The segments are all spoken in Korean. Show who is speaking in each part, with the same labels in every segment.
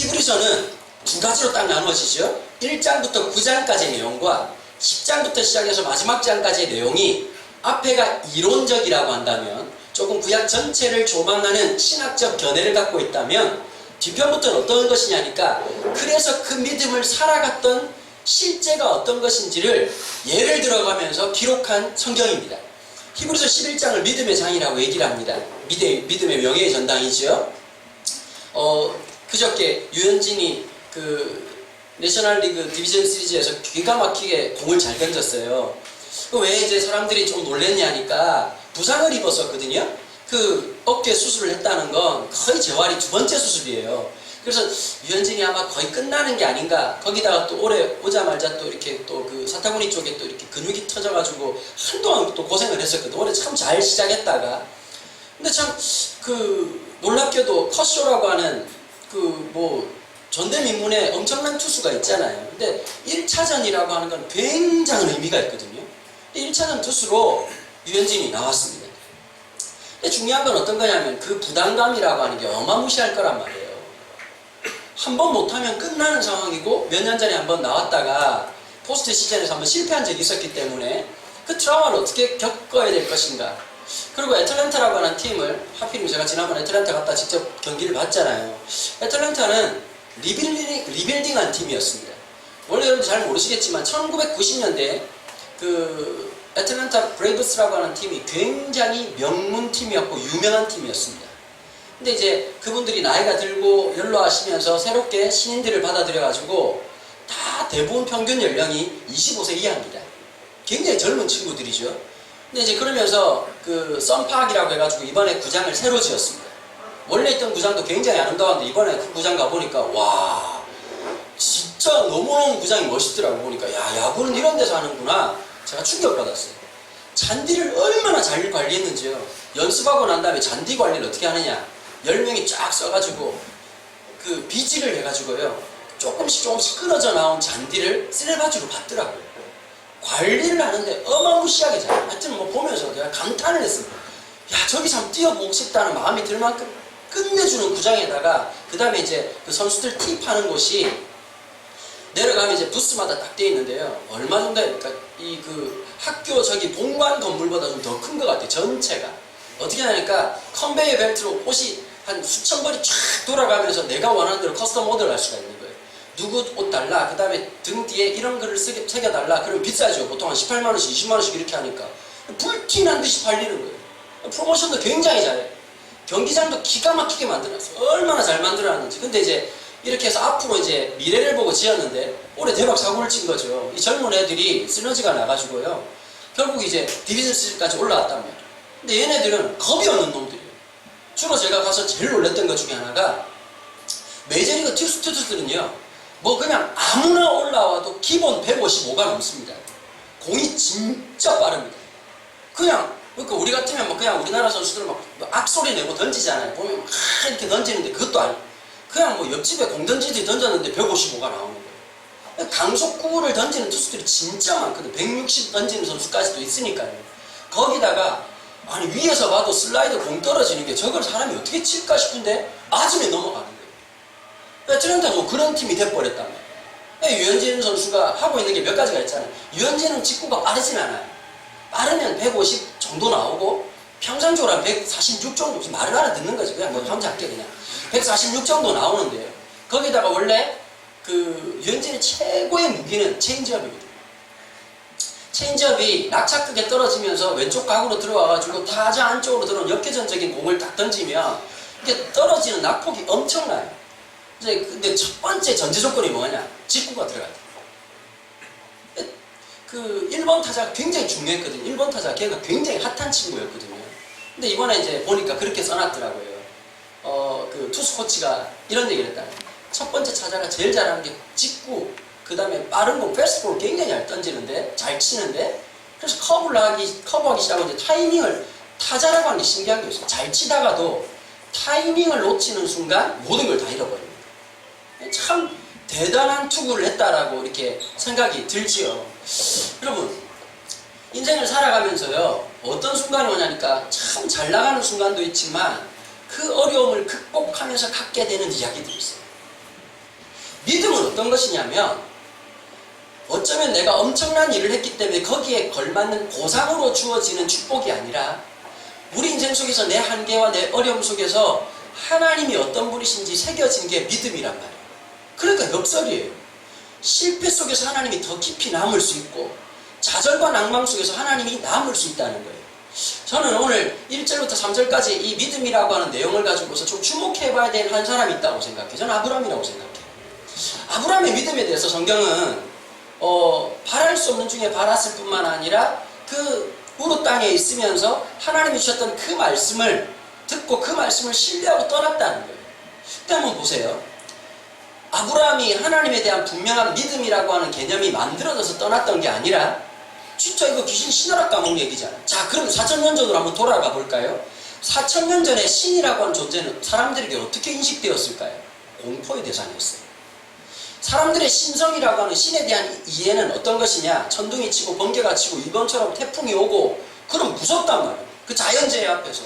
Speaker 1: 히브리서는 두 가지로 딱 나누어지죠. 1장부터 9장까지의 내용과 10장부터 시작해서 마지막 장까지의 내용이 앞에가 이론적이라고 한다면, 조금 구약 전체를 조망하는 신학적 견해를 갖고 있다면, 뒤편부터는 어떤 것이냐니까, 그래서 그 믿음을 살아갔던 실제가 어떤 것인지를 예를 들어가면서 기록한 성경입니다. 히브리서 11장을 믿음의 장이라고 얘기를 합니다. 믿음의 명예의 전당이죠. 그저께 유현진이 그 내셔널리그 디비전 시리즈에서 기가 막히게 공을 잘 던졌어요. 왜 이제 사람들이 좀 놀랬냐니까, 부상을 입었었거든요. 그 어깨 수술을 했다는 건 거의 재활이 두 번째 수술이에요. 그래서 유현진이 아마 거의 끝나는 게 아닌가. 거기다가 또 올해 오자마자 또 이렇게 또 그 사타구니 쪽에 또 이렇게 근육이 터져가지고 한동안 또 고생을 했었거든. 올해 참 잘 시작했다가. 근데 참 그 놀랍게도 컷쇼라고 하는 그 뭐 전대미문에 엄청난 투수가 있잖아요. 근데 1차전이라고 하는 건 굉장한 의미가 있거든요. 1차전 투수로 유현진이 나왔습니다. 근데 중요한 건 어떤 거냐면 그 부담감이라고 하는 게 어마무시할 거란 말이에요. 한 번 못하면 끝나는 상황이고, 몇 년 전에 한 번 나왔다가 포스트 시즌에서 한번 실패한 적이 있었기 때문에 그 트라우마를 어떻게 겪어야 될 것인가. 그리고 애틀랜타라고 하는 팀을, 하필이면 제가 지난번 애틀랜타 갔다 직접 경기를 봤잖아요. 애틀랜타는 리빌딩한 팀이었습니다. 원래 여러분들 잘 모르시겠지만 1990년대에 그 애틀랜타 브레이브스라고 하는 팀이 굉장히 명문 팀이었고 유명한 팀이었습니다. 근데 이제 그분들이 나이가 들고 연로하시면서 새롭게 신인들을 받아들여가지고 다 대부분 평균 연령이 25세 이하입니다. 굉장히 젊은 친구들이죠. 근데 이제 그러면서 그 썬파크라고 해가지고 이번에 구장을 새로 지었습니다. 원래 있던 구장도 굉장히 아름다웠는데 이번에 그 구장 가보니까 와, 진짜 너무너무 구장이 멋있더라고. 보니까 야, 야구는 이런 데서 하는구나. 제가 충격받았어요. 잔디를 얼마나 잘 관리했는지요. 연습하고 난 다음에 잔디 관리를 어떻게 하느냐, 10명이 쫙 써가지고 그 비지를 해가지고요, 조금씩 끊어져 나온 잔디를 쓰레바지로 받더라고요. 관리를 하는데 어마무시하게 잘. 하여튼 뭐 보면서 내가 감탄을 했습니다. 야, 저기 참 뛰어보고 싶다는 마음이 들 만큼 끝내주는 구장에다가, 그 다음에 이제 그 선수들 팁하는 곳이 내려가면 이제 부스마다 딱 돼 있는데요. 얼마 정도 됩니까? 이 그 학교 저기 본관 건물보다 좀 더 큰 것 같아요. 전체가. 어떻게 하냐니까 컨베이어 벨트로 옷이 한 수천 벌이 쫙 돌아가면서 내가 원하는 대로 커스텀 오더를 할 수가 있는 거예요. 누구 옷 달라, 그 다음에 등 뒤에 이런 글을 새겨달라. 그러면 비싸죠. 보통 한 18만원씩 20만원씩 이렇게 하니까 불티난 듯이 팔리는 거예요. 프로모션도 굉장히 잘해요. 경기장도 기가 막히게 만들어놨어요. 얼마나 잘 만들어놨는지. 근데 이제 이렇게 해서 앞으로 이제 미래를 보고 지었는데 올해 대박 사고를 친 거죠. 이 젊은 애들이 시너지가 나가지고요, 결국 이제 디비전 시즌까지 올라왔단 말이에요. 근데 얘네들은 겁이 없는 놈들이에요. 주로 제가 가서 제일 놀랬던 것 중에 하나가, 메이저리그 투수들은요, 뭐 그냥 아무나 올라와도 기본 155가 넘습니다. 공이 진짜 빠릅니다. 그냥, 그러니까 우리 같으면 뭐 그냥 우리나라 선수들은 막 악소리 내고 던지잖아요. 보면 막 이렇게 던지는데 그것도 아니고, 그냥 뭐 옆집에 공 던지듯이 던졌는데 155가 나오는 거예요. 강속구를 던지는 투수들이 진짜 많거든. 160 던지는 선수까지도 있으니까요. 거기다가 아니 위에서 봐도 슬라이드 공 떨어지는 게 저걸 사람이 어떻게 칠까 싶은데 맞으면 넘어가는 거예요. 애틀랜타도 그런 팀이 돼버렸단 말이에요. 유현진 선수가 하고 있는 게 몇 가지가 있잖아요. 유현진은 직구가 빠르진 않아요. 빠르면 150 정도 나오고, 평상적으로 한 146 정도, 말을 알아듣는 거지. 그냥 뭐 함작게 그냥 146 정도 나오는데요. 거기다가 원래 그 유현진의 최고의 무기는 체인지업이거든요. 체인지업이 낙차크게 떨어지면서 왼쪽 각으로 들어와가지고 타자 안쪽으로 들어온 역회전적인 공을 딱 던지면 이게 떨어지는 낙폭이 엄청나요. 근데 첫 번째 전제 조건이 뭐냐? 직구가 들어가야 돼. 그 1번 타자가 굉장히 중요했거든요. 1번 타자 걔가 굉장히 핫한 친구였거든요. 근데 이번에 이제 보니까 그렇게 써놨더라고요. 그 투수 코치가 이런 얘기를 했다. 첫 번째 타자가 제일 잘하는 게 직구, 그 다음에 빠른 공, 패스트볼 굉장히 잘 던지는데, 잘 치는데, 그래서 커브하기 시작하고 이제 타이밍을, 타자라고 하는 게 신기한 게 있어요. 잘 치다가도 타이밍을 놓치는 순간 모든 걸 다 잃어버립니다. 참 대단한 투구를 했다라고 이렇게 생각이 들지요. 여러분, 인생을 살아가면서요, 어떤 순간이 오냐니까 참 잘 나가는 순간도 있지만 그 어려움을 극복하면서 갖게 되는 이야기들이 있어요. 어떤 것이냐면 어쩌면 내가 엄청난 일을 했기 때문에 거기에 걸맞는 보상으로 주어지는 축복이 아니라 우리 인생 속에서 내 한계와 내 어려움 속에서 하나님이 어떤 분이신지 새겨진 게 믿음이란 말이에요. 그러니까 역설이에요. 실패 속에서 하나님이 더 깊이 남을 수 있고 좌절과 낭망 속에서 하나님이 남을 수 있다는 거예요. 저는 오늘 1절부터 3절까지 이 믿음이라고 하는 내용을 가지고서 좀 주목해봐야 될 한 사람이 있다고 생각해요. 저는 아브라함이라고 생각해요. 아브라함의 믿음에 대해서 성경은 바랄 수 없는 중에 바랐을 뿐만 아니라 그 우르 땅에 있으면서 하나님이 주셨던 그 말씀을 듣고 그 말씀을 신뢰하고 떠났다는 거예요. 그때 한번 보세요. 아브라함이 하나님에 대한 분명한 믿음이라고 하는 개념이 만들어져서 떠났던 게 아니라 진짜 이거 귀신 신하라 까먹는 얘기잖아. 자, 그럼 4000년 전으로 한번 돌아가 볼까요? 4000년 전에 신이라고 하는 존재는 사람들에게 어떻게 인식되었을까요? 공포의 대상이었어요. 사람들의 신성이라고 하는 신에 대한 이해는 어떤 것이냐? 천둥이 치고 번개가 치고 이번처럼 태풍이 오고 그럼 무섭단 말이에요. 그 자연재해 앞에서.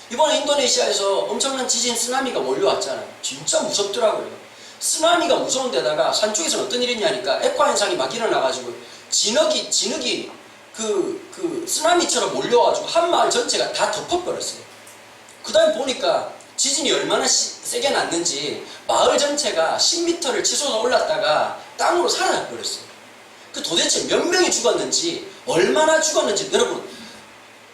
Speaker 1: 이번에 인도네시아에서 엄청난 지진 쓰나미가 몰려왔잖아요. 진짜 무섭더라고요. 쓰나미가 무서운 데다가 산쪽에서는 어떤 일이 있냐니까 액화 현상이 막 일어나가지고 진흙이 그 쓰나미처럼 몰려와가지고 한 마을 전체가 다 덮어버렸어요. 그 다음에 보니까 지진이 얼마나 세게 났는지 마을 전체가 10m를 치솟아 올랐다가 땅으로 사라져버렸어요. 그 도대체 몇 명이 죽었는지 얼마나 죽었는지 여러분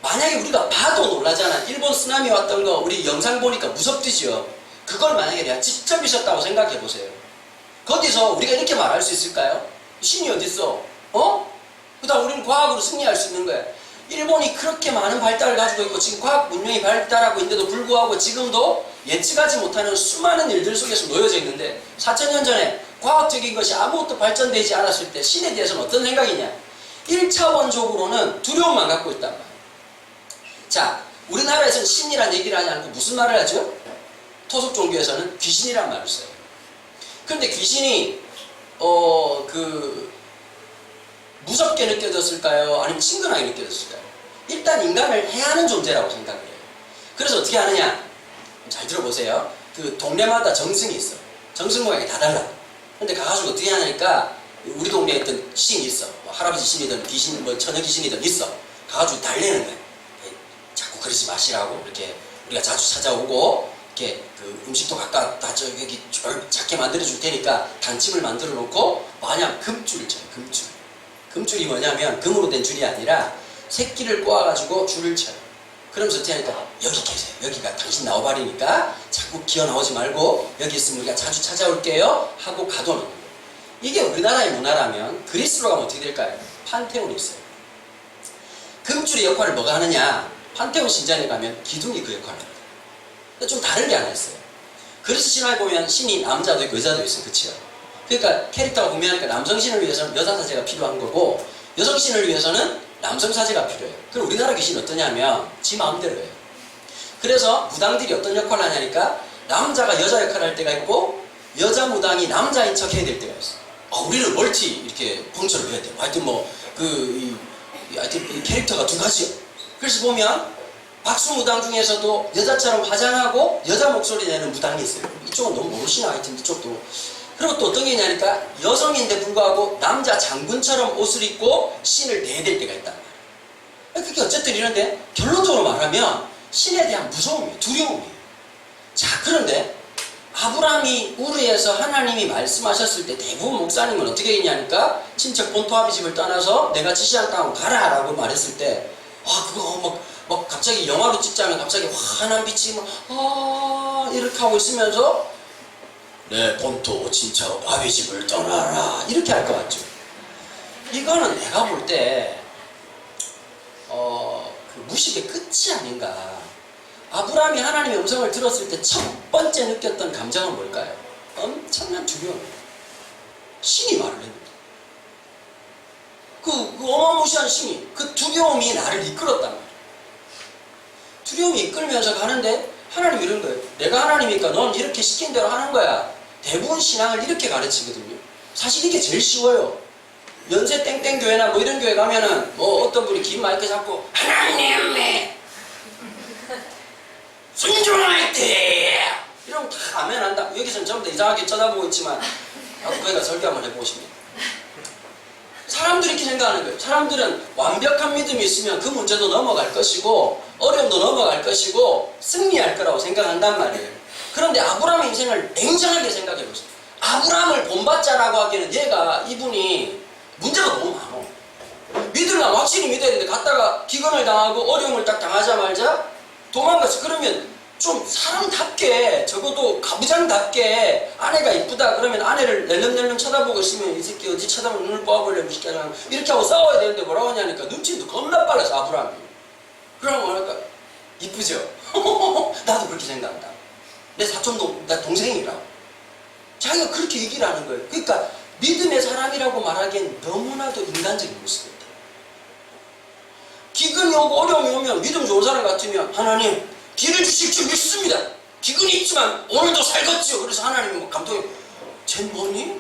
Speaker 1: 만약에 우리가 봐도 놀라잖아. 일본 쓰나미 왔던 거 우리 영상 보니까 무섭듯이요. 그걸 만약에 내가 직접 있었다고 생각해 보세요. 거기서 우리가 이렇게 말할 수 있을까요? 신이 어딨어? 그 다음 우리는 과학으로 승리할 수 있는 거야. 일본이 그렇게 많은 발달을 가지고 있고 지금 과학 문명이 발달하고 있는데도 불구하고 지금도 예측하지 못하는 수많은 일들 속에서 놓여져 있는데 4000년 전에 과학적인 것이 아무것도 발전되지 않았을 때 신에 대해서는 어떤 생각이냐? 1차원적으로는 두려움만 갖고 있단 말이에요. 자, 우리나라에서는 신이란 얘기를 하지 않고 무슨 말을 하죠? 토속 종교에서는 귀신이란 말을 써요. 그런데 귀신이 무섭게 느껴졌을까요? 아니면 친근하게 느껴졌을까요? 일단 인간을 해하는 존재라고 생각을 해요. 그래서 어떻게 하느냐? 잘 들어보세요. 그 동네마다 정승이 있어. 정승 모양이 다 달라. 근데 가가지고 어떻게 하냐니까 우리 동네에 있던 신이 있어. 뭐 할아버지 신이든 귀신, 뭐 처녀 귀신이든 있어. 가가지고 달래는 거야. 자꾸 그러지 마시라고 이렇게 우리가 자주 찾아오고 이렇게 그 음식도 각각 다 여기 작게 만들어 줄 테니까 단침을 만들어 놓고 마냥 금줄을 쳐요. 금줄이 뭐냐면 금으로 된 줄이 아니라 새끼를 꼬아가지고 줄을 쳐요. 그러면서 어떻게 하니까 여기 계세요. 여기가 당신 나와버리니까 자꾸 기어 나오지 말고 여기 있으면 우리가 자주 찾아올게요 하고 가둬놓는 거예요. 이게 우리나라의 문화라면 그리스로 가면 어떻게 될까요? 판테온이 있어요. 금줄의 역할을 뭐가 하느냐? 판테온 신전에 가면 기둥이 그 역할을 합니다. 근데 좀 다른 게 하나 있어요. 그리스 신화에 보면 신이 남자도 있고 여자도 있어요. 그치요? 그러니까 캐릭터가 분명하니까 남성신을 위해서는 여자 사제가 필요한 거고 여성신을 위해서는 남성 사제가 필요해요. 그럼 우리나라 귀신은 어떠냐면 지 마음대로 해요. 그래서 무당들이 어떤 역할을 하냐니까 남자가 여자 역할을 할 때가 있고 여자 무당이 남자인 척 해야 될 때가 있어요. 우리는 멀티 이렇게 펑처를 해야 돼요. 하여튼 하여튼 이 캐릭터가 두 가지요. 그래서 보면 박수 무당 중에서도 여자처럼 화장하고 여자 목소리 내는 무당이 있어요. 이쪽은 너무 모르시나 하여튼 이쪽도. 그리고 또 어떤 게 있냐니까 여성인데 불구하고 남자 장군처럼 옷을 입고 신을 대될 때가 있단 말이에요. 그게 어쨌든 이런데 결론적으로 말하면 신에 대한 무서움이에요. 두려움이에요. 자, 그런데 아브라함이 우르에서 하나님이 말씀하셨을 때 대부분 목사님은 어떻게 했냐니까 친척 본토아비 집을 떠나서 내가 지시한 땅으로 가라 라고 말했을 때 그거 막 갑자기 영화로 찍자면 갑자기 환한 빛이 이렇게 하고 있으면서 내 본토 친척 아비 집을 떠나라 이렇게 할 것 같죠. 이거는 내가 볼 때 그 무식의 끝이 아닌가. 아브라함이 하나님의 음성을 들었을 때 첫 번째 느꼈던 감정은 뭘까요? 엄청난 두려움이에요. 신이 말을 했는데 그 어마무시한 신이 그 두려움이 나를 이끌었단 말이에요. 두려움이 이끌면서 가는데 하나님이 이런 거예요. 내가 하나님이니까 넌 이렇게 시킨 대로 하는 거야. 대부분 신앙을 이렇게 가르치거든요. 사실 이게 제일 쉬워요. 연세 땡땡 교회나 뭐 이런 교회 가면은 어떤 분이 긴 마이크 잡고 하나님의 순종할 때 이러면 다 아멘 한다. 여기서는 전부 다 이상하게 쳐다보고 있지만 나도 거기다 설교 한번 해보고 싶네. 사람들이 이렇게 생각하는 거예요. 사람들은 완벽한 믿음이 있으면 그 문제도 넘어갈 것이고 어려움도 넘어갈 것이고 승리할 거라고 생각한단 말이에요. 그런데 아브라함의 인생을 냉정하게 생각해 보세요. 아브라함을 본받자라고 하기에는 이분이 문제가 너무 많아. 믿으려면 확실히 믿어야 되는데 갔다가 기근을 당하고 어려움을 딱 당하자마자 도망갔어. 그러면 좀 사람답게, 적어도 가부장답게 아내가 이쁘다 그러면 아내를 낼름낼름 쳐다보고 있으면 이 새끼 어디 쳐다보면 눈을 뽑아버리려고 시키잖아. 이렇게 하고 싸워야 되는데 뭐라고 하냐니까 눈치도 겁나 빨라서 아브라함이. 그러면 뭐랄까, 이쁘죠? 나도 그렇게 생각한다. 내 사촌 나 동생이라고. 자기가 그렇게 얘기를 하는 거예요. 그러니까 믿음의 사람이라고 말하기엔 너무나도 인간적인 모습이다. 기근이 오고 어려움이 오면 믿음 좋은 사람 같으면 하나님 길을 주실 줄 믿습니다. 기근이 있지만 오늘도 살겠지요. 그래서 하나님이 뭐 감동이 쟤 뭐니?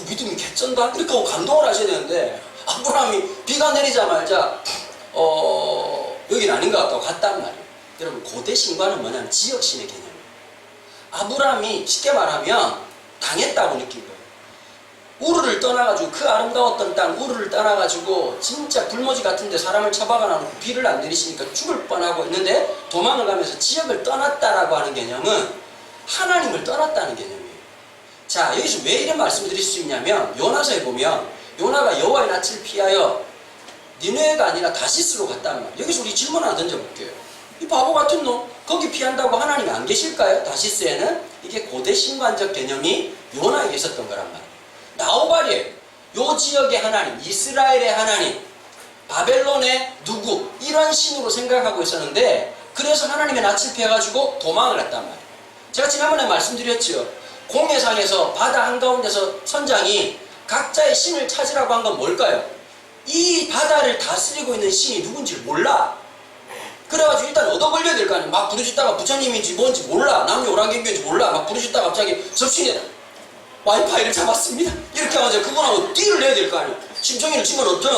Speaker 1: 믿음이 개쩐다. 이렇게 하고 감동을 하셔야 되는데 아브라함이 비가 내리자마자 여긴 아닌 것 같다고 갔단 말이에요. 여러분 고대 신과는 뭐냐면 지역신의 개념이에요. 아브라함이 쉽게 말하면 당했다고 느낀 거예요. 우르를 떠나가지고 그 아름다웠던 땅 우르를 떠나가지고 진짜 불모지 같은데 사람을 처박아놓고 비를 안 내리시니까 죽을 뻔하고 있는데 도망을 가면서 지역을 떠났다라고 하는 개념은 하나님을 떠났다는 개념이에요. 자, 여기서 왜 이런 말씀을 드릴 수 있냐면 요나서에 보면 요나가 여호와의 낯을 피하여 니느웨가 아니라 다시스로 갔단 말이에요. 여기서 우리 질문 하나 던져볼게요. 이 바보 같은 놈 거기 피한다고 하나님이 안 계실까요? 다시스에는 이게 고대 신관적 개념이 요나에게 있었던 거란 말이에요. 나오발이에요. 요 지역의 하나님, 이스라엘의 하나님, 바벨론의 누구 이런 신으로 생각하고 있었는데 그래서 하나님의 낯을 피해가지고 도망을 했단 말이에요. 제가 지난번에 말씀드렸죠. 공해상에서 바다 한가운데서 선장이 각자의 신을 찾으라고 한 건 뭘까요? 이 바다를 다스리고 있는 신이 누군지 몰라. 그래가지고 일단 얻어 걸려야 될 거 아니에요. 막 부르짖다가 부처님인지 뭔지 몰라. 남녀 오랑캐인지 몰라. 막 부르짖다가 갑자기 접신이다. 와이파이를 잡았습니다. 이렇게 하면서 그분하고 딜을 내야 될 거 아니에요. 심정이를 집어넣든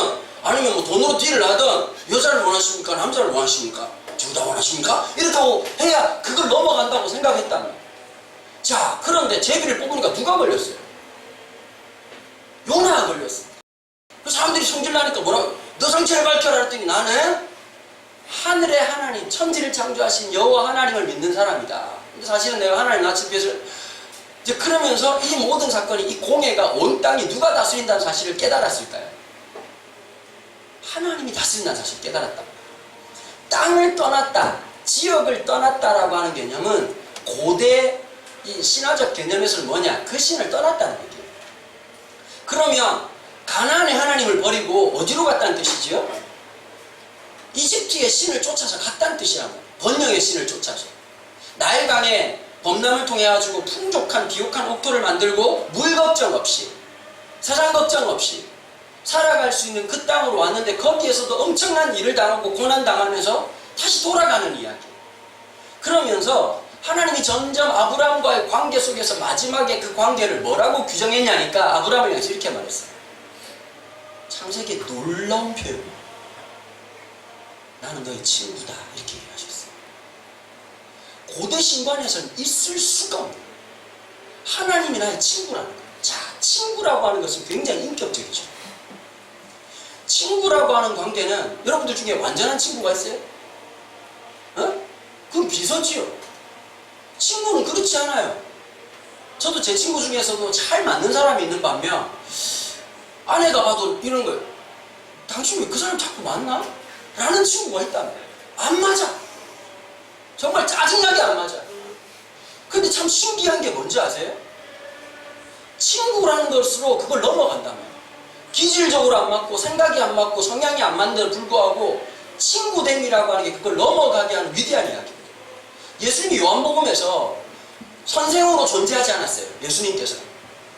Speaker 1: 아니면 뭐 돈으로 딜을 하든 여자를 원하십니까? 남자를 원하십니까? 둘 다 원하십니까? 이렇게 하고 해야 그걸 넘어간다고 생각했단 말이에요. 자, 그런데 제비를 뽑으니까 누가 걸렸어요? 요나가 걸렸어. 그 사람들이 성질나니까 뭐라고? 너 정체를 밝혀라 했더니 나는 하늘의 하나님, 천지를 창조하신 여호와 하나님을 믿는 사람이다. 근데 사실은 내가 하나님 낯을 피해서 이제 그러면서 이 모든 사건이 이 공해가 온 땅이 누가 다스린다는 사실을 깨달았을까요? 하나님이 다스린다는 사실을 깨달았다. 땅을 떠났다, 지역을 떠났다라고 하는 개념은 고대 이 신화적 개념에서는 뭐냐? 그 신을 떠났다는 얘기예요. 그러면 가나안의 하나님을 버리고 어디로 갔다는 뜻이지요? 이집트의 신을 쫓아서 갔다는 뜻이라고. 번영의 신을 쫓아서 나일강에 범람을 통해 가지고 풍족한 비옥한 옥토를 만들고 물 걱정 없이 사장 걱정 없이 살아갈 수 있는 그 땅으로 왔는데 거기에서도 엄청난 일을 당하고 고난당하면서 다시 돌아가는 이야기. 그러면서 하나님이 점점 아브라함과의 관계 속에서 마지막에 그 관계를 뭐라고 규정했냐니까 아브라함을 향해서 이렇게 말했어요. 창세기의 놀라운 표현이에요. 나는 너의 친구다 이렇게 얘기하셨어요. 고대 신관에서는 있을 수가 없는 거예요. 하나님이 나의 친구라는 거예요. 자, 친구라고 하는 것은 굉장히 인격적이죠. 친구라고 하는 관계는 여러분들 중에 완전한 친구가 있어요? 그건 비서지요. 친구는 그렇지 않아요. 저도 제 친구 중에서도 잘 맞는 사람이 있는 반면 아내가 봐도 이런 거예요. 당신 왜 그 사람 자꾸 만나? 라는 친구가 있다면 안 맞아. 정말 짜증나게 안 맞아. 근데 참 신기한 게 뭔지 아세요? 친구라는 것으로 그걸 넘어간다면 기질적으로 안 맞고 생각이 안 맞고 성향이 안 맞는데도 불구하고 친구됨이라고 하는 게 그걸 넘어가게 하는 위대한 이야기입니다. 예수님이 요한복음에서 선생으로 존재하지 않았어요. 예수님께서는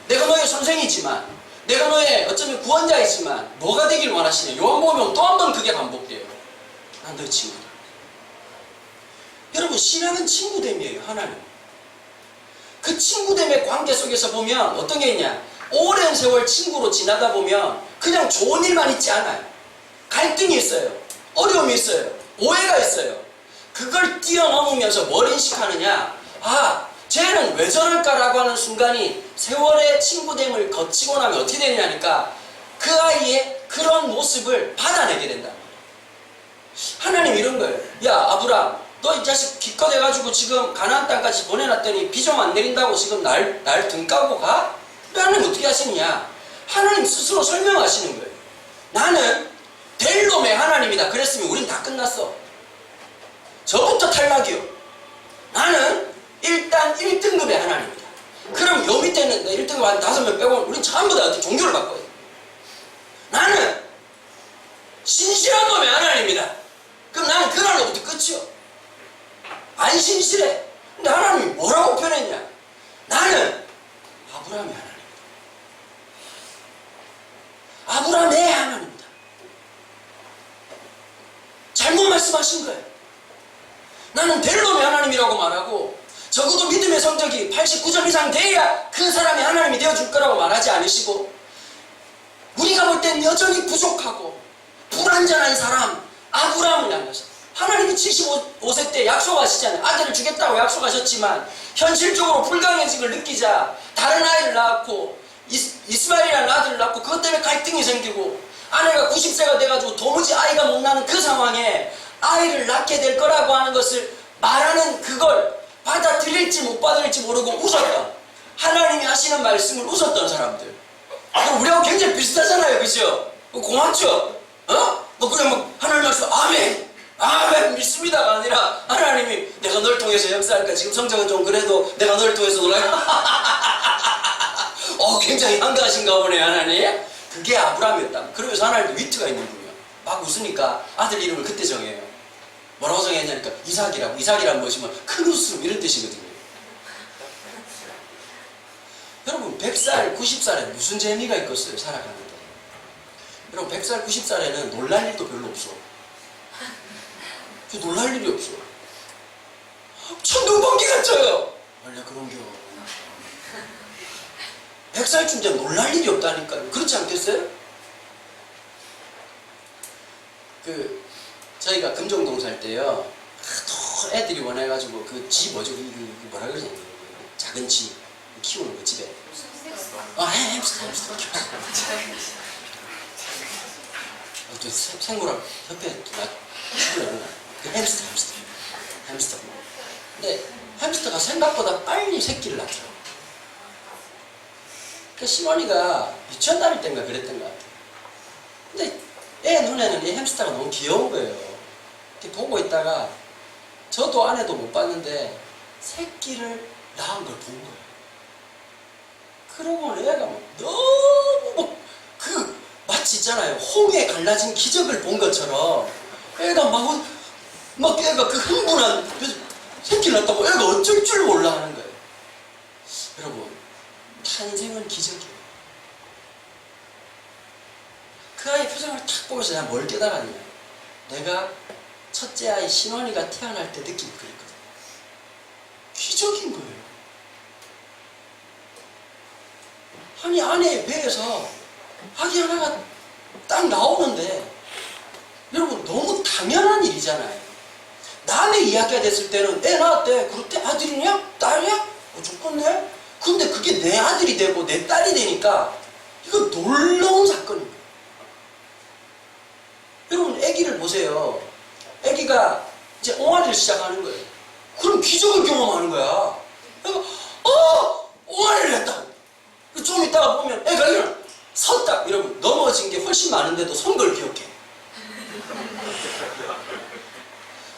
Speaker 1: 내가 너의 선생이지만 내가 너의 어쩌면 구원자이지만 뭐가 되길 원하시냐. 요한복음에 또 한 번 그게 반복돼요. 난 너의 친구다. 여러분 신앙은 친구됨이에요. 하나님 그 친구됨의 관계 속에서 보면 어떤 게 있냐. 오랜 세월 친구로 지나다 보면 그냥 좋은 일만 있지 않아요. 갈등이 있어요. 어려움이 있어요. 오해가 있어요. 그걸 뛰어넘으면서 뭘 인식하느냐. 아, 쟤는 왜 저럴까라고 하는 순간이 세월의 친구됨을 거치고 나면 어떻게 되냐니까 그 아이의 그런 모습을 받아내게 된다. 하나님 이런 거예요. 야 아브람, 너 이 자식 기껏 해가지고 지금 가나안 땅까지 보내놨더니 비 좀 안 내린다고 지금 날 등 까고 가? 하나님 어떻게 하시느냐? 하나님 스스로 설명하시는 거예요. 나는 될 놈의 하나님이다. 그랬으면 우린 다 끝났어. 저부터 탈락이요. 나는 일단 1등급의 하나님이다. 그럼 요 밑에는 1등급 한 5명 빼고 우린 전부 다 종교를 바꿔요. 나는 신실한 놈의 하나님이다. 그럼 나는 그날로부터 끝이요. 안 신실해. 근데 하나님이 뭐라고 표현했냐? 나는 아브라함의 하나님이다. 아브라함의 하나님이다. 잘못 말씀하신 거예요. 나는 될 놈의 하나님이라고 말하고 적어도 믿음의 성적이 89점 이상 돼야 그 사람이 하나님이 되어줄 거라고 말하지 않으시고 우리가 볼 땐 여전히 부족하고 불완전한 사람 아브라함을 향해서 하나님이 75세 때 약속하시잖아요. 아들을 주겠다고 약속하셨지만 현실적으로 불가능해진 걸 느끼자 다른 아이를 낳았고 이스마엘이라는 아들을 낳고 그것 때문에 갈등이 생기고 아내가 90세가 돼가지고 도무지 아이가 못 나는 그 상황에 아이를 낳게 될 거라고 하는 것을 말하는 그걸 받아들일지 못 받아들일지 모르고 웃었던 하나님이 하시는 말씀을 웃었던 사람들. 우리하고 굉장히 비슷하잖아요. 그죠? 고맙죠? 뭐 그냥 막 하나님 말씀 아멘 아멘 믿습니다가 아니라 하나님이 내가 널 통해서 역사할까. 지금 성적은 좀 그래도 내가 널 통해서 놀라요. 굉장히 한가하신가 보네 하나님. 그게 아브라함이었다. 그러면서 하나님도 위트가 있는 분이야. 막 웃으니까 아들 이름을 그때 정해요. 뭐라고 정했냐니까 이삭이라고. 이삭이란 무엇이면 큰 웃음 이런 뜻이거든요. 여러분 100살 90살에 무슨 재미가 있겠어요 살아가는데. 여러분 100살 90살에는 놀랄 일도 별로 없어. 놀랄 일이 없어. 천둥번개가 쳐요. 원래 그런겨. 100살쯤 되면 놀랄 일이 없다니까요. 그렇지 않겠어요? 저희가 금정동 살 때요. 하도 애들이 원해가지고 뭐죠? 뭐라 그러지? 작은 쥐 키우는 거 집에. 햄스터. 또 생물학 협회 나 햄스터. 근데 햄스터가 생각보다 빨리 새끼를 낳더라고. 신원이가 유치원 다닐 때인가 그랬던 것 같아요. 근데 애 눈에는 이 햄스터가 너무 귀여운 거예요. 이렇게 보고 있다가 저도 아내도 못 봤는데 새끼를 낳은 걸 본 거예요. 그러고 애가 막 너무 마치 있잖아요. 홍해 갈라진 기적을 본 것처럼 애가 막 애가 흥분한 새끼를 낳았다고 애가 어쩔 줄 몰라 하는 거예요. 여러분 탄생은 기적이에요. 그 아이의 표정을 탁 보면서 내가 뭘 깨달았냐. 내가 첫째 아이 신원이가 태어날 때 느낌이 그랬거든. 기적인 거예요. 아니 아내의 배에서 아기 하나가 딱 나오는데 여러분 너무 당연한 일이잖아요. 남의 이야기가 됐을 때는 애 낳았대. 그렇대? 아들이냐? 딸이야? 좋겠네? 근데 그게 내 아들이 되고 내 딸이 되니까 이거 놀라운 사건입니다. 여러분 애기를 보세요. 애기가 이제 옹알이를 시작하는 거예요. 그럼 기적을 경험하는 거야. 그러니까 옹알이를 했다. 좀 있다가 보면 애가 일어나 섰다. 여러분 넘어진 게 훨씬 많은데도 선 걸 기억해.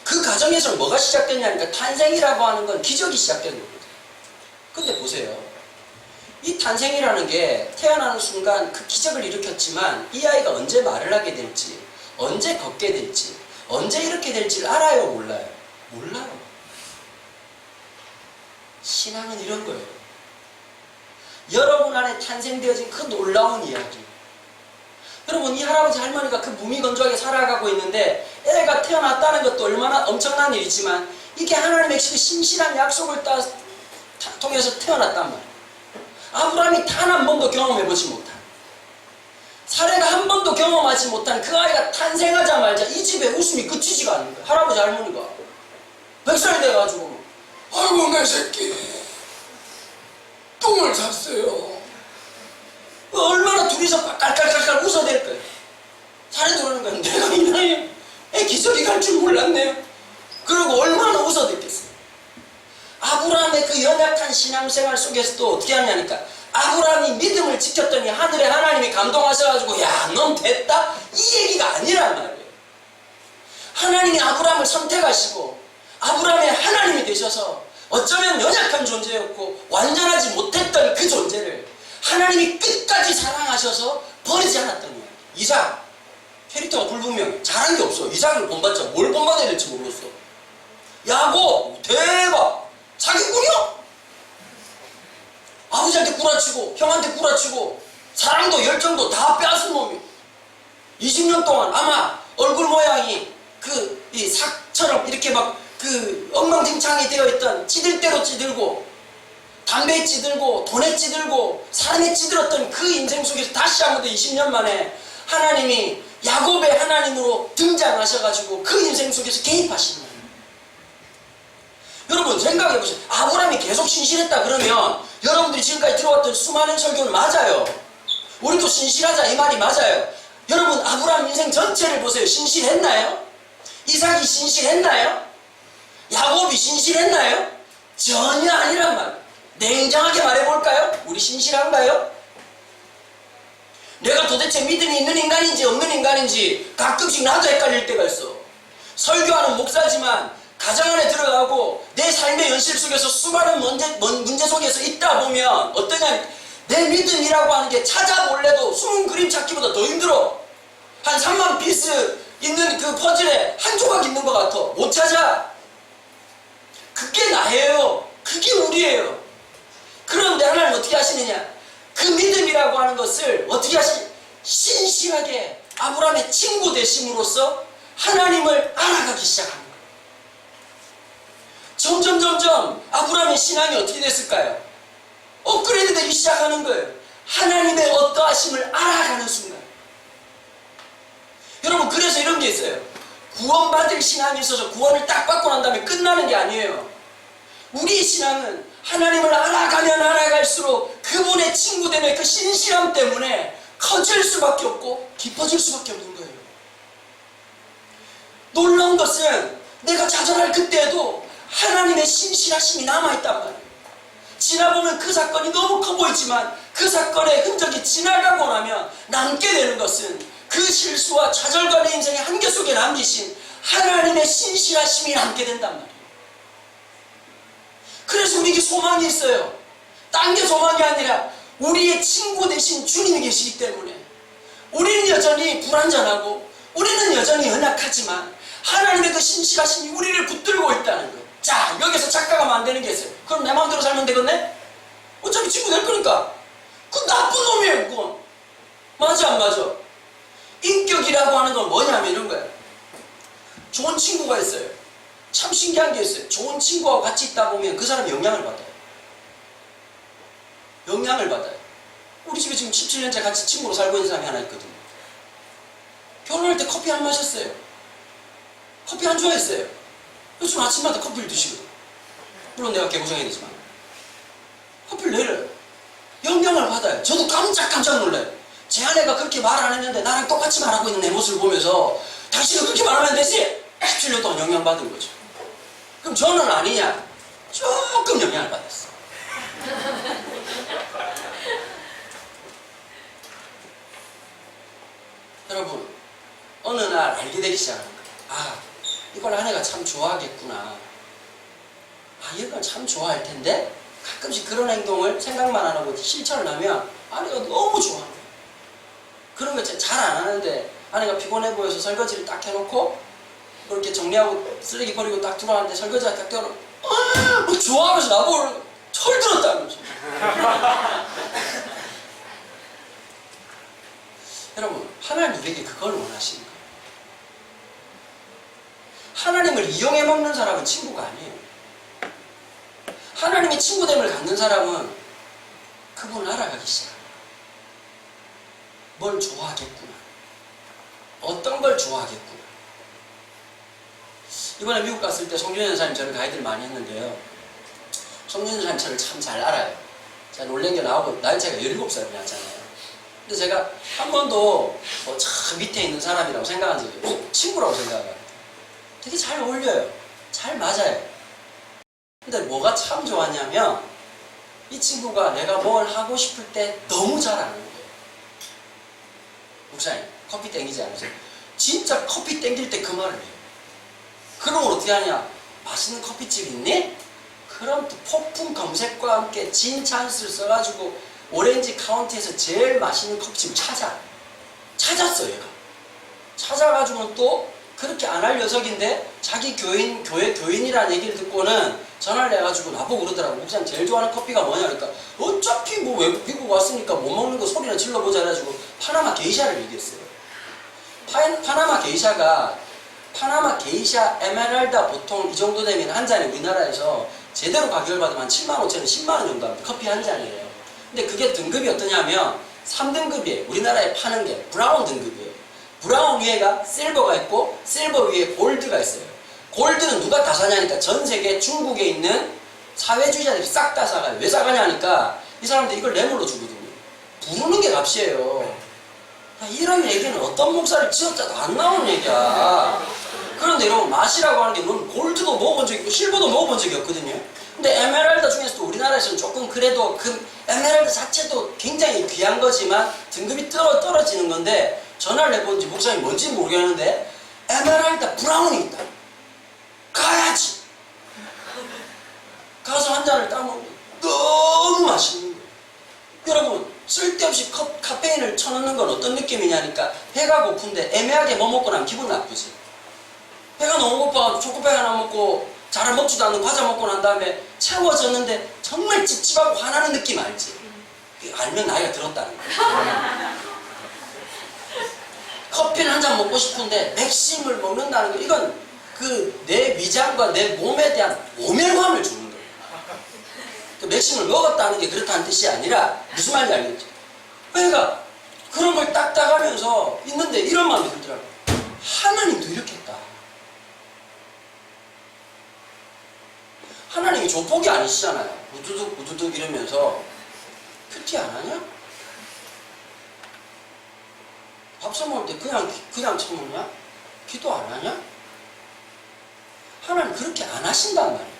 Speaker 1: 그 과정에서 뭐가 시작됐냐니까 탄생이라고 하는 건 기적이 시작되는 거거든요. 근데 보세요. 이 탄생이라는 게 태어나는 순간 그 기적을 일으켰지만 이 아이가 언제 말을 하게 될지, 언제 걷게 될지, 언제 이렇게 될지를 알아요? 몰라요? 몰라요. 신앙은 이런 거예요. 여러분 안에 탄생되어진 그 놀라운 이야기. 여러분 이 할아버지 할머니가 그 무미건조하게 살아가고 있는데 애가 태어났다는 것도 얼마나 엄청난 일이지만 이게 하나님의 신실한 약속을 통해서 태어났단 말이에요. 아브라함이 단 한 번도 경험해보지 못한, 사례가 한 번도 경험하지 못한 그 아이가 탄생하자마자 이 집에 웃음이 그치지가 않는 거예요. 할아버지 할머니가 100살이 돼가지고 아이고 내 새끼
Speaker 2: 똥을 샀어요.
Speaker 1: 얼마나 둘이서 깔깔깔깔 웃어댈 거예요. 살이 들어오는 거예요. 내가 이 나이에 애 기저귀 갈 줄 몰랐네요. 그리고 얼마나 웃어댔겠어요. 아브라함의 그 연약한 신앙생활 속에서도 어떻게 하냐니까, 아브라함이 믿음을 지켰더니 하늘의 하나님이 감동하셔가지고 야, 넌 됐다? 이 얘기가 아니란 말이에요. 하나님이 아브라함을 선택하시고 아브라함의 하나님이 되셔서 어쩌면 연약한 존재였고 완전하지 못했던 그 존재를 하나님이 끝까지 사랑하셔서 버리지 않았던 거예요. 이삭 캐릭터가 불분명해. 잘한 게 없어. 이삭을 본받자 뭘 본받아야 될지 모르겠어. 야곱 대박 사기꾼이야. 아버지한테 구라치고 형한테 구라치고 사랑도 열정도 다 빼앗은 놈이야. 20년 동안 아마 얼굴 모양이 이 삭처럼 이렇게 막 엉망진창이 되어 있던, 찌들 대로 찌들고 담배에 찌들고 돈에 찌들고 사람에 찌들었던 그 인생 속에서 다시 한번 더 20년 만에 하나님이 야곱의 하나님으로 등장하셔가지고 그 인생 속에서 개입하시는 거예요. 여러분 생각해보세요. 아브라함이 계속 신실했다 그러면 여러분들이 지금까지 들어왔던 수많은 설교는 맞아요. 우리도 신실하자 이 말이 맞아요. 여러분 아브라함 인생 전체를 보세요. 신실했나요? 이삭이 신실했나요? 야곱이 신실했나요? 전혀 아니란 말. 냉정하게 말해볼까요? 우리 신실한가요? 내가 도대체 믿음이 있는 인간인지 없는 인간인지 가끔씩 나도 헷갈릴 때가 있어. 설교하는 목사지만 가정 안에 들어가고 내 삶의 현실 속에서 수많은 문제 속에서 있다 보면 어떠냐, 내 믿음이라고 하는 게 찾아볼래도 숨은 그림 찾기보다 더 힘들어. 한 3만 피스 있는 그 퍼즐에 한 조각 있는 것 같아. 못 찾아. 그게 나예요. 그게 우리예요. 그런데 하나님 어떻게 하시느냐, 그 믿음이라고 하는 것을 어떻게 신실하게 아브라함의 친구 되심으로써 하나님을 알아가기 시작합니다. 점점 아브라함의 신앙이 어떻게 됐을까요? 업그레이드 되기 시작하는 거예요. 하나님의 어떠하심을 알아가는 순간. 여러분 그래서 이런 게 있어요. 구원받을 신앙이 있어서 구원을 딱 받고 난 다음에 끝나는 게 아니에요. 우리의 신앙은 하나님을 알아가면 알아갈수록 그분의 친구 되는 그 신실함 때문에 커질 수밖에 없고 깊어질 수밖에 없는 거예요. 놀라운 것은 내가 좌절할 그때에도 하나님의 신실하심이 남아있단 말이에요. 지나보면 그 사건이 너무 커 보이지만 그 사건의 흔적이 지나가고 나면 남게 되는 것은 그 실수와 좌절감의 인생의 한계 속에 남기신 하나님의 신실하심이 남게 된단 말이에요. 그래서 우리에게 소망이 있어요. 딴 게 소망이 아니라 우리의 친구 되신 주님이 계시기 때문에 우리는 여전히 불완전하고 우리는 여전히 연약하지만 하나님의 그 신실하심이 우리를 붙들고 있다는 거예요. 자, 여기서 착각하면 안 되는 게 있어요. 그럼 내 마음대로 살면 되겠네? 어차피 친구 될 거니까. 그 나쁜 놈이에요, 그건. 맞아, 안 맞아? 인격이라고 하는 건 뭐냐면 이런 거예요. 좋은 친구가 있어요. 참 신기한 게 있어요. 좋은 친구하고 같이 있다 보면 그 사람이 영향을 받아요. 영향을 받아요. 우리 집에 지금 17년째 같이 친구로 살고 있는 사람이 하나 있거든요. 결혼할 때 커피 안 마셨어요. 커피 안 좋아했어요. 요즘 아침마다 커피를 드시거든요. 물론 내가 개고생해야 되지만 커피를 내려요. 영향을 받아요. 저도 깜짝 놀라요. 제 아내가 그렇게 말 안 했는데 나랑 똑같이 말하고 있는 내 모습을 보면서 당신은 그렇게 말하면 안 되지? 17년 동안 영향받은 거죠. 그럼 저는 아니냐? 조금 영향을 받았어. 여러분 어느 날 알게 되기 시작하는 거예요. 아, 이걸 아내가 참 좋아하겠구나. 아, 얘가 참 좋아할 텐데 가끔씩 그런 행동을 생각만 안 하고 실천을 하면 아내가 너무 좋아하는 거예요. 그런 거 잘 안 하는데 아내가 피곤해 보여서 설거지를 딱 해놓고 그렇게 정리하고 쓰레기 버리고 딱 들어왔는데 설거지가 딱 되어놓고 뭐 좋아하면서 나보고 철들었다면서. 여러분 하나님 우리에게 그걸 원하시는 거예요. 하나님을 이용해 먹는 사람은 친구가 아니에요. 하나님의 친구됨을 갖는 사람은 그분을 알아가기 시작합니다. 뭘 좋아하겠구나. 어떤 걸 좋아하겠구나. 이번에 미국 갔을 때 송준현 선생님 저를 가이드를 많이 했는데요. 송준현 선생님 저를 참 잘 알아요. 제가 놀란 게 나하고 나이 차이가 17살이 나잖아요. 근데 제가 한 번도 저 밑에 있는 사람이라고 생각한 적이 없어요. 친구라고 생각해요. 되게 잘 어울려요. 잘 맞아요. 근데 뭐가 참 좋았냐면 이 친구가 내가 뭘 하고 싶을 때 너무 잘 아는 거예요. 목사님, 커피 땡기지 않으세요? 진짜 커피 땡길 때 그 말을 해요. 그럼 어떻게 하냐? 맛있는 커피집 있니? 그럼 또 폭풍 검색과 함께 진 찬스를 써가지고 오렌지 카운티에서 제일 맛있는 커피집을 찾았어요. 얘가. 찾아가지고는 또 그렇게 안 할 녀석인데 자기 교회 교인이라는 얘기를 듣고는 전화를 해가지고 나보고 그러더라고. 목사님 제일 좋아하는 커피가 뭐냐? 그러니까 어차피 뭐 외국 미국 왔으니까 못 먹는 거 소리나 질러보자 해가지고 파나마 게이샤를 얘기했어요. 파나마 게이샤 에메랄다 보통 이 정도 되면 한 잔에 우리나라에서 제대로 가격을 받으면 한 75,000원, 10만원 정도 합니다. 커피 한 잔이에요. 근데 그게 등급이 어떠냐면 3등급이에요. 우리나라에 파는 게 브라운 등급이에요. 브라운 위에가 실버가 있고 실버 위에 골드가 있어요. 골드는 누가 다 사냐니까 전 세계 중국에 있는 사회주의자들이 싹 다 사가요. 왜 사가냐니까 이 사람들 이걸 뇌물로 주거든요. 부르는 게 값이에요. 이런 얘기는 어떤 목사를 지었자도 안 나오는 얘기야. 그런데 여러분 맛이라고 하는 게 넌 골드도 먹어본 적이 있고 실버도 먹어본 적이 없거든요. 근데 에메랄드 중에서도 우리나라에서는 조금 그래도 그 에메랄드 자체도 굉장히 귀한 거지만 등급이 떨어지는 건데 전화를 해본지 목사님이 뭔지 모르겠는데 에메랄드 브라운이 있다. 가야지. 가서 한 잔을 따먹으면 너무 맛있는 거예요. 여러분 쓸데없이 카페인을 쳐넣는 건 어떤 느낌이냐니까 배가 고픈데 애매하게 뭐 먹고 나면 기분 나쁘지. 배가 너무 고파가지고 초코파이 하나 먹고 잘 먹지도 않는 과자 먹고 난 다음에 채워졌는데 정말 찝찝하고 화나는 느낌 알지? 알면 나이가 들었다는 거야. 커피를 한 잔 먹고 싶은데 맥심을 먹는다는 거 이건 그 내 위장과 내 몸에 대한 모멸감을 주는 거예요. 그 맥심을 먹었다는 게 그렇다는 뜻이 아니라 무슨 말인지 알겠죠? 그러니까 그런 걸 딱딱하면서 있는데 이런 마음이 들더라고요. 하나님도 이렇게 했다. 하나님이 조폭이 아니시잖아요. 우두둑 우두둑 이러면서 큐티 안 하냐? 밥 사먹을 때 그냥 처먹냐? 기도 안 하냐? 하나님 그렇게 안 하신단 말이에요.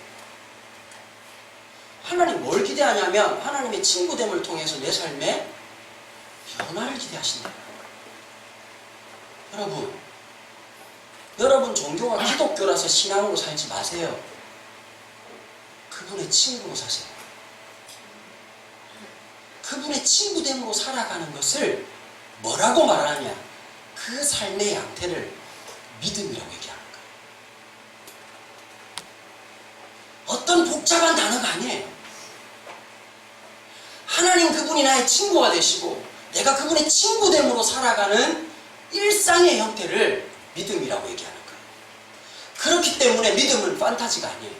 Speaker 1: 하나님 뭘 기대하냐면 하나님의 친구됨을 통해서 내 삶에 변화를 기대하신다. 여러분 종교가 기독교라서 신앙으로 살지 마세요. 그분의 친구로 사세요. 그분의 친구됨으로 살아가는 것을 뭐라고 말하느냐? 그 삶의 양태를 믿음이라고 얘기하는 거예요. 어떤 복잡한 단어가 아니에요. 하나님 그분이 나의 친구가 되시고 내가 그분의 친구됨으로 살아가는 일상의 형태를 믿음이라고 얘기하는 거예요. 그렇기 때문에 믿음은 판타지가 아니에요.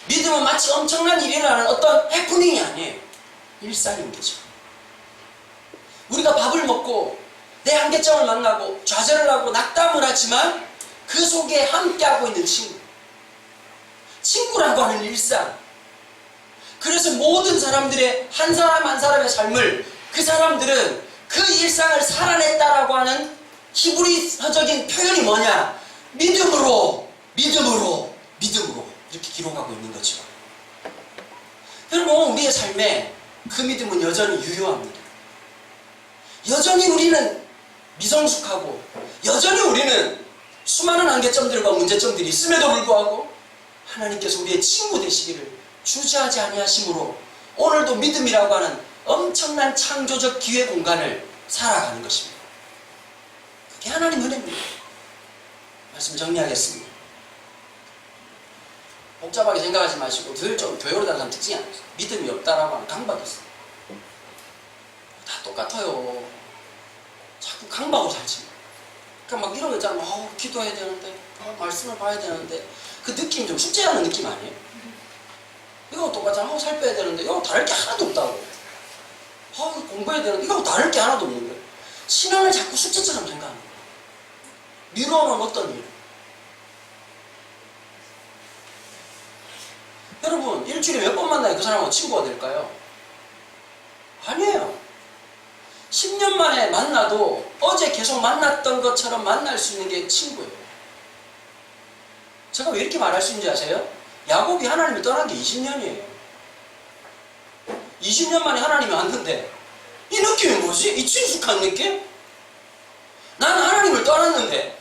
Speaker 1: 믿음은 마치 엄청난 일이 일어나는 어떤 해프닝이 아니에요. 일상인 거죠. 우리가 밥을 먹고 내 한계점을 만나고 좌절을 하고 낙담을 하지만 그 속에 함께하고 있는 친구라고 하는 일상. 그래서 모든 사람들의 한 사람 한 사람의 삶을 그 사람들은 그 일상을 살아냈다라고 하는 히브리어적인 표현이 뭐냐? 믿음으로 이렇게 기록하고 있는 거죠. 여러분 우리의 삶에 그 믿음은 여전히 유효합니다. 여전히 우리는 미성숙하고 여전히 우리는 수많은 한계점들과 문제점들이 있음에도 불구하고 하나님께서 우리의 친구 되시기를 주저하지 아니하심으로 오늘도 믿음이라고 하는 엄청난 창조적 기회 공간을 살아가는 것입니다. 그게 하나님 은혜입니다. 말씀 정리하겠습니다. 복잡하게 생각하지 마시고 늘 좀 교회로 다니는 특징이 아니었어요. 믿음이 없다라고 하는 강박이 있어요. 다 똑같아요. 자꾸 강박으로 살지. 그러니까 막 이런 거 있잖아. 기도해야 되는데, 말씀을 봐야 되는데, 그 느낌 좀 숙제하는 느낌 아니에요? 이거 똑같잖아. 살 빼야 되는데, 이거 다를 게 하나도 없다고. 공부해야 되는데, 이거 다를 게 하나도 없는 거예요. 신앙을 자꾸 숙제처럼 생각하는 거예요. 미뤄놓은 어떤 일. 여러분 일주일에 몇 번 만나야 그 사람하고 친구가 될까요? 아니에요. 10년 만에 만나도 어제 계속 만났던 것처럼 만날 수 있는 게 친구예요. 제가 왜 이렇게 말할 수 있는지 아세요? 야곱이 하나님을 떠난 게 20년이에요. 20년 만에 하나님이 왔는데 이 느낌이 뭐지? 이 친숙한 느낌? 나는 하나님을 떠났는데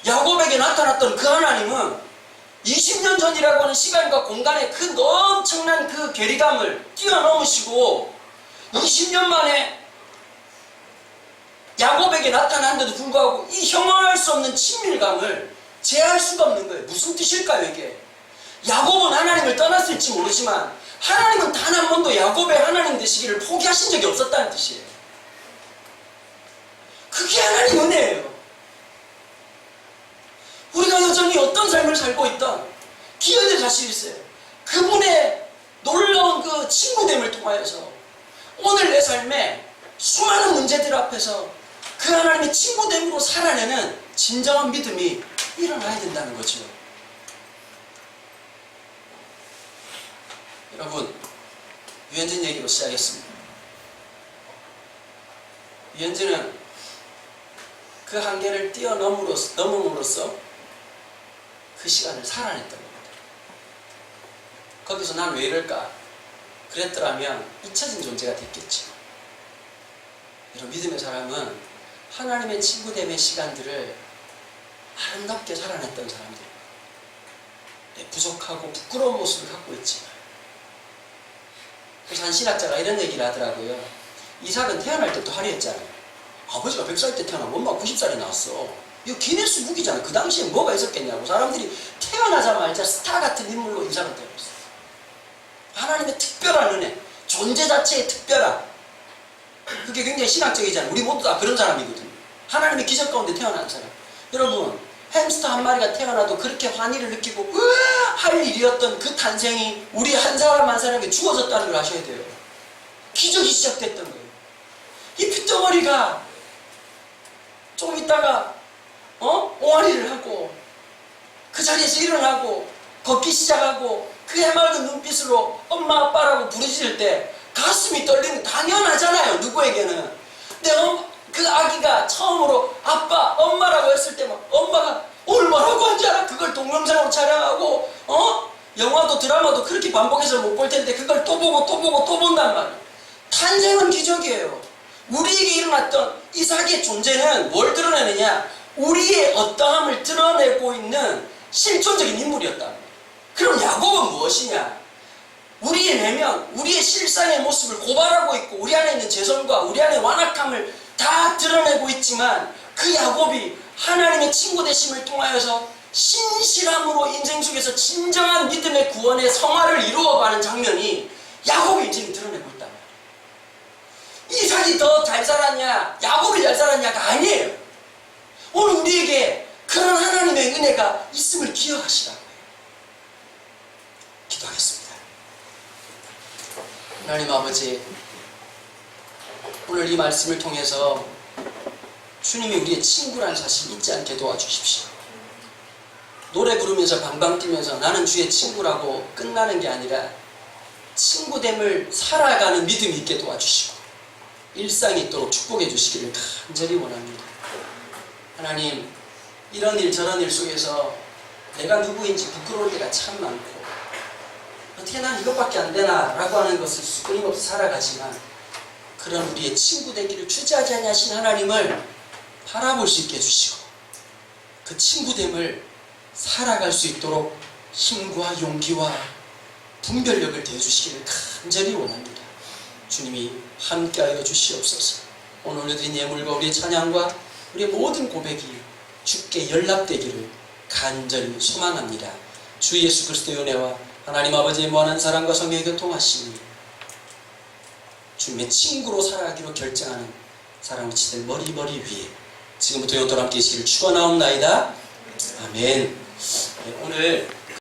Speaker 1: 야곱에게 나타났던 그 하나님은 20년 전이라고 하는 시간과 공간의 그 엄청난 그 괴리감을 뛰어넘으시고 20년 만에 야곱에게 나타났는데도 불구하고 이 형언할 수 없는 친밀감을 제할 수가 없는 거예요. 무슨 뜻일까요 이게? 야곱은 하나님을 떠났을지 모르지만 하나님은 단 한 번도 야곱의 하나님 되시기를 포기하신 적이 없었다는 뜻이에요. 그게 하나님 은혜예요. 우리가 여전히 어떤 삶을 살고 있던 기억을 가시고 있어요. 그분의 놀라운 그 친구됨을 통하여서 오늘 내 삶에 수많은 문제들 앞에서 그 하나님의 친구됨으로 살아내는 진정한 믿음이 일어나야 된다는 거죠. 여러분, 유현진 얘기로 시작했습니다. 유현진은 그 한계를 넘음으로써 그 시간을 살아냈던 겁니다. 거기서 난 왜 이럴까? 그랬더라면 잊혀진 존재가 됐겠죠. 여러분, 믿음의 사람은 하나님의 친구됨의 시간들을 아름답게 살아냈던 사람들입니다. 부족하고 부끄러운 모습을 갖고 있지만. 그래서 한 신학자가 이런 얘기를 하더라고요. 이삭은 태어날 때부터 화려했잖아요. 아버지가 100살 때 태어나고 엄마가 90살이 나왔어. 이거 기네스 북이잖아. 그 당시에 뭐가 있었겠냐고. 사람들이 태어나자마자 스타 같은 인물로 이삭은 되었어요. 하나님의 특별한 은혜, 존재 자체의 특별함. 그게 굉장히 신학적이잖아요. 우리 모두 다 그런 사람이거든요. 하나님의 기적 가운데 태어난 사람. 여러분, 햄스터 한 마리가 태어나도 그렇게 환희를 느끼고 할 일이었던 그 탄생이 우리 한 사람 한 사람에게 주어졌다는 걸 아셔야 돼요. 기적이 시작됐던 거예요. 이 핏덩어리가 좀 있다가 옹알이를 하고 그 자리에서 일어나고 걷기 시작하고 그 해맑은 눈빛으로 엄마 아빠라고 부르실 때 가슴이 떨리는 당연하잖아요. 누구에게는. 근데 그 아기가 처음으로 아빠 엄마라고 했을 때 막 엄마가 오늘 뭐라고 한지 알아? 그걸 동영상으로 촬영하고 영화도 드라마도 그렇게 반복해서 못 볼 텐데 그걸 또 보고 또 보고 또 본단 말이에요. 탄생은 기적이에요. 우리에게 일어났던 이삭의 존재는 뭘 드러내느냐? 우리의 어떠함을 드러내고 있는 실존적인 인물이었다. 그럼 야곱은 무엇이냐? 우리의 내면, 우리의 실상의 모습을 고발하고 있고 우리 안에 있는 죄성과 우리 안에 완악함을 다 드러내고 있지만 그 야곱이 하나님의 친구 되심을 통하여서 신실함으로 인생 속에서 진정한 믿음의 구원의 성화를 이루어가는 장면이 야곱의 인생이 드러내고 있다. 이삭이 더 잘 살았냐, 야곱이 잘 살았냐가 아니에요. 오늘 우리에게 그런 하나님의 은혜가 있음을 기억하시라고요. 기도하겠습니다. 하나님 아버지, 오늘 이 말씀을 통해서 주님이 우리의 친구라는 사실 잊지 않게 도와주십시오. 노래 부르면서 방방 뛰면서 나는 주의 친구라고 끝나는 게 아니라 친구됨을 살아가는 믿음이 있게 도와주시고 일상이 있도록 축복해 주시기를 간절히 원합니다. 하나님, 이런 일 저런 일 속에서 내가 누구인지 부끄러울 때가 참 많고 어떻게 난 이것밖에 안 되나 라고 하는 것을 끊임없이 살아가지만 그런 우리의 친구 되기를 주저하지 아니하신 하나님을 바라볼 수 있게 해주시고 그 친구됨을 살아갈 수 있도록 힘과 용기와 분별력을 대해주시기를 간절히 원합니다. 주님이 함께하여 주시옵소서. 오늘 올려드린 예물과 우리의 찬양과 우리의 모든 고백이 주께 연락되기를 간절히 소망합니다. 주 예수 그리스도의 은혜와 하나님 아버지의 무한한 사랑과 성령의 교통하심이 주님의 친구로 살아가기로 결정하는 사랑지들 머리 위에 지금부터 영원토록 함께 계시기를 축원하옵나이다. 아멘. 네, 오늘